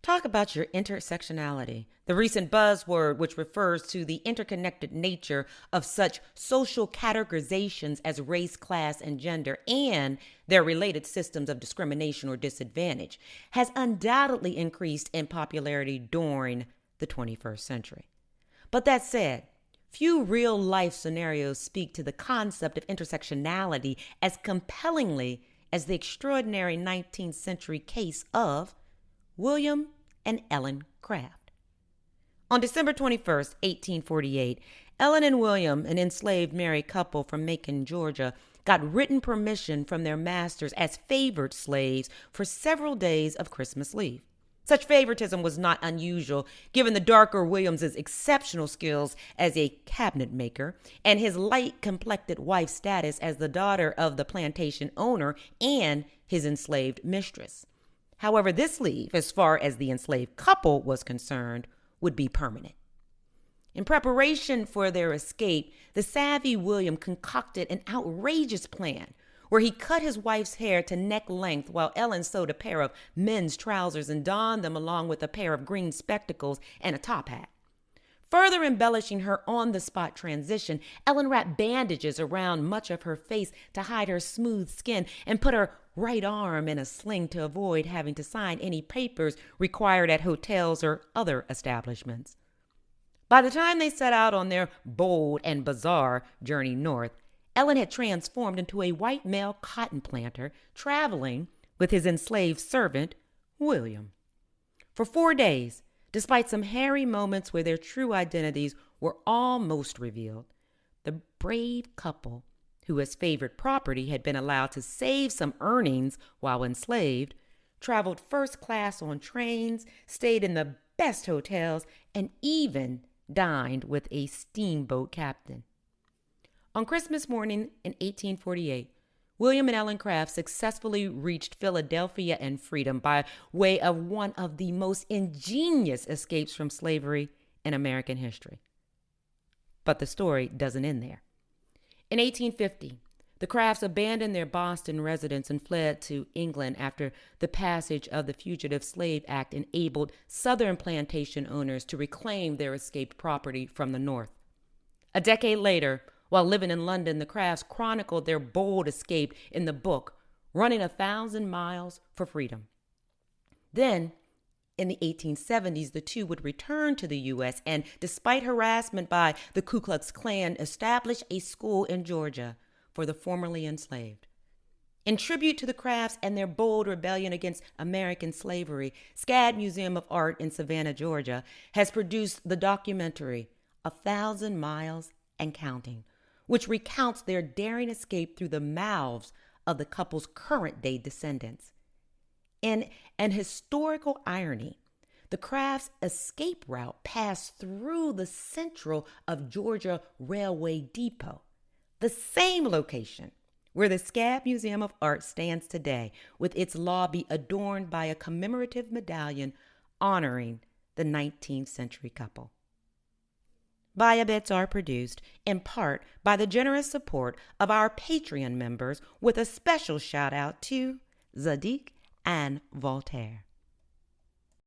Talk about your intersectionality, the recent buzzword which refers to the interconnected nature of such social categorizations as race, class, and gender, and their related systems of discrimination or disadvantage, has undoubtedly increased in popularity during the 21st century. But that said, few real life scenarios speak to the concept of intersectionality as compellingly as the extraordinary 19th century case of William and Ellen Craft. On December 21st, 1848, Ellen and William, an enslaved married couple from Macon, Georgia, got written permission from their masters as favored slaves for several days of Christmas leave. Such favoritism was not unusual, given the darker Williams's exceptional skills as a cabinet maker and his light-complected wife's status as the daughter of the plantation owner and his enslaved mistress. However, this leave, as far as the enslaved couple was concerned, would be permanent. In preparation for their escape, the savvy William concocted an outrageous plan where he cut his wife's hair to neck length while Ellen sewed a pair of men's trousers and donned them along with a pair of green spectacles and a top hat. Further embellishing her on-the-spot transition, Ellen wrapped bandages around much of her face to hide her smooth skin and put her right arm in a sling to avoid having to sign any papers required at hotels or other establishments. By the time they set out on their bold and bizarre journey north, Ellen had transformed into a white male cotton planter traveling with his enslaved servant, William. For 4 days, despite some hairy moments where their true identities were almost revealed, the brave couple, who as favored property had been allowed to save some earnings while enslaved, traveled first class on trains, stayed in the best hotels, and even dined with a steamboat captain. On Christmas morning in 1848, William and Ellen Craft successfully reached Philadelphia and freedom by way of one of the most ingenious escapes from slavery in American history. But the story doesn't end there. In 1850, the Crafts abandoned their Boston residence and fled to England after the passage of the Fugitive Slave Act enabled Southern plantation owners to reclaim their escaped property from the North. A decade later, while living in London, the Crafts chronicled their bold escape in the book, Running 1,000 Miles for Freedom. Then, in the 1870s, the two would return to the U.S. and, despite harassment by the Ku Klux Klan, establish a school in Georgia for the formerly enslaved. In tribute to the Crafts and their bold rebellion against American slavery, SCAD Museum of Art in Savannah, Georgia, has produced the documentary 1,000 Miles and Counting, which recounts their daring escape through the mouths of the couple's current-day descendants. In an historical irony, the Crafts' escape route passed through the central of Georgia Railway Depot, the same location where the SCAD Museum of Art stands today, with its lobby adorned by a commemorative medallion honoring the 19th century couple. BAIA bits are produced in part by the generous support of our Patreon members, with a special shout out to Zadig and Voltaire.